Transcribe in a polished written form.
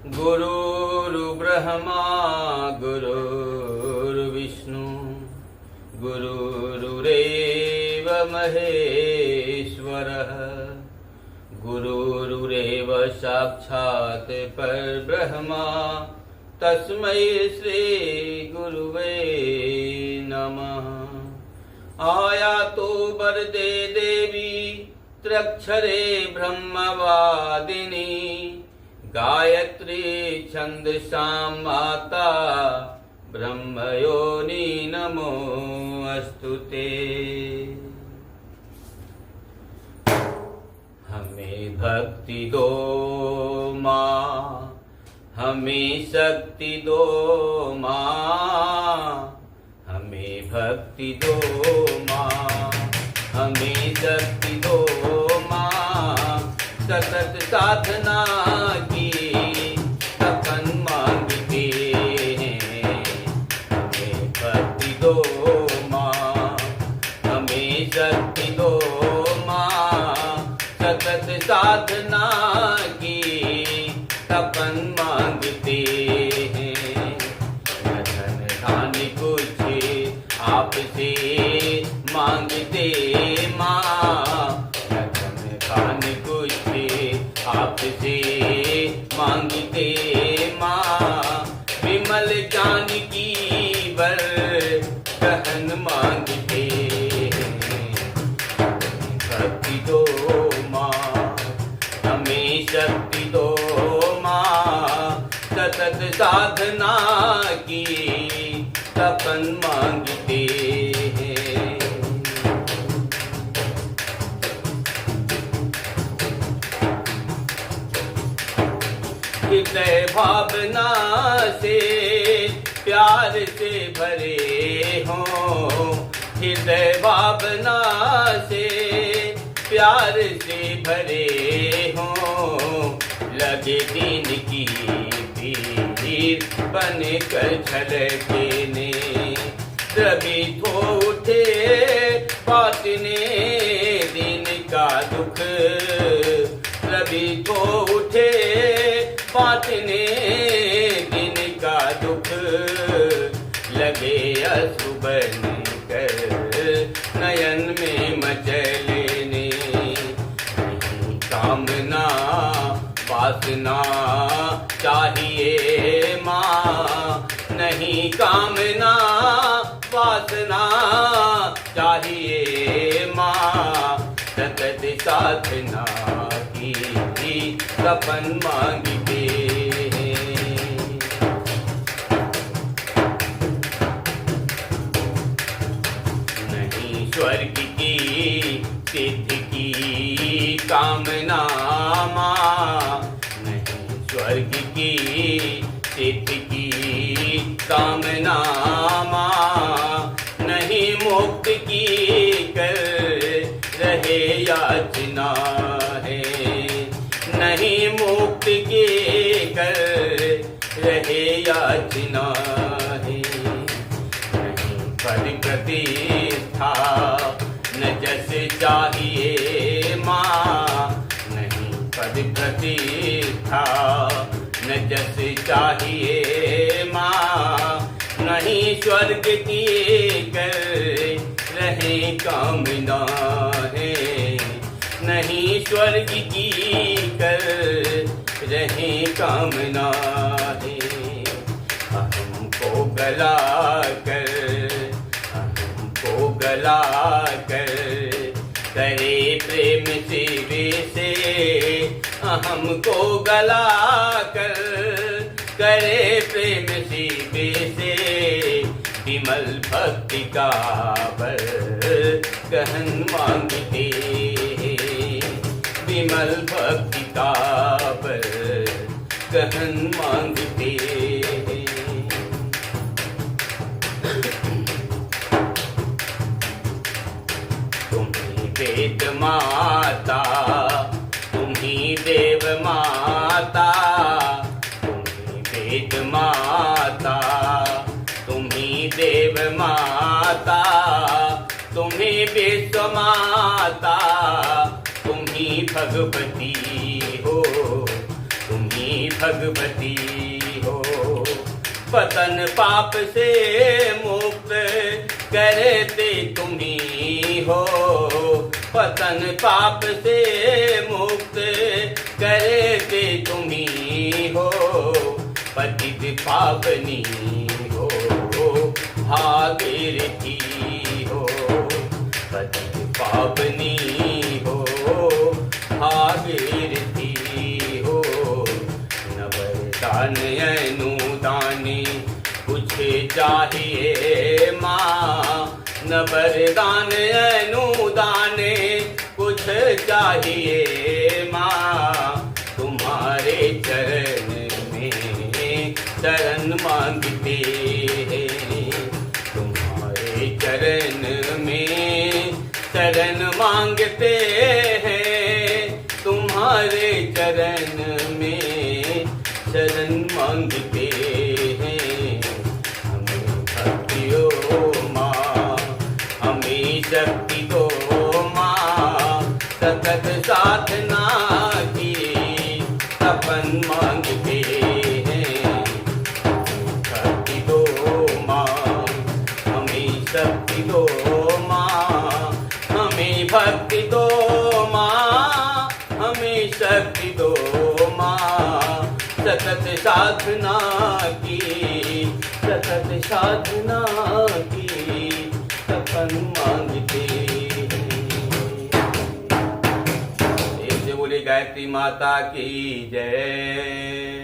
गुरुर्ब्रह्मा गुरुर्विष्णु गुरुरेव महेश्वरः गुरुरेव साक्षात् परब्रह्मा तस्मै श्री गुरुवे नमः। आयातो वरदे देवी त्र्यक्षरे ब्रह्मवादिनी गायत्री छंदसां माता ब्रह्मयोनि नमो अस्तुते। हमें भक्ति दो माँ, हमें शक्ति दो माँ, हमें भक्ति दो माँ, हमें शक्ति दो माँ। सतत साधना की तपन मांगते हैं। हमें भक्ति दो माँ, हमें शक्ति दो माँ। सतत साधना की तपन मांगते हैं। धन धान कुछ आपसे मांगते माँ, धन धान कुछ आपसे मांगते माँ। विमल ज्ञान की वर गहन मांगते हैं। भक्ति दो माँ, हमें शक्ति दो माँ। सतत साधना की तपन मांगते हैं। हृदय भावना से प्यार से भरे हों, हृदय भावना से प्यार से भरे हों। लगे दिन की भीड़ बन कर छलकने, तभी तो उठे बाटने दिन का दुख। तभी तो उठे बाटने दिन का दुख। लगे अश्रु बन कर नयन में मचलने। नहीं कामना वासना चाहिए माँ, नहीं कामना वासना चाहिए माँ। सतत साधना की सपन मांगते हैं। नहीं स्वर्ग की सिद्धि की कामना माँ, नहीं स्वर्ग की सिद्धि की कामना माँ। नहीं मुक्त की कर रहे याचना है, नहीं मुक्त की कर रहे याचना है। नहीं पद प्रतिष्ठा न जस चाहिए माँ, नहीं पद प्रतिष्ठा न जस चाहिए माँ। नहीं स्वर्ग की कर रहे कामना है, नहीं स्वर्ग की कर रहे कामना है। हमको गला कर, हमको गला कर करे प्रेम शिवे से। हमको गला कर करे प्रेम शिवे से। विमल भक्ति का वर गहन मांगते हैं। विमल भक्ति का वर गहन मांगते हैं। तुम्ही वेद माता, तुम्ही देव माता, तुम्ही वेद माता, तुम्ही देव माता, तुम्ही विश्व माता, तुम्ही भगवती हो, तुम्ही भगवती हो। पतन पाप से मुक्त करते तुम्ही हो। पतन पाप से मुक्त करते तुम्ही हो। पतित पावनी हो भागीरथी हो। पतित पावनी हो भागीरथी हो। न वरदान अनुदानी कुछ चाहिए माँ। न वरदान अनुदाने कुछ चाहिए माँ। तुम्हारे चरण में शरण मांगते हैं। तुम्हारे चरण में शरण मांगते हैं। तुम्हारे चरण में शरण मांगते हैं। हमें भक्ति दो माँ, हमें शक्ति दो माँ। सतत साधना की तपन मांगते हैं। भक्ति दो माँ, हमें शक्ति दो माँ। हमें भक्ति दो माँ, हमें शक्ति दो माँ। सतत साधना की, सतत साधना की तपन मांगते हैं। एक से बोले गायत्री माता की जय।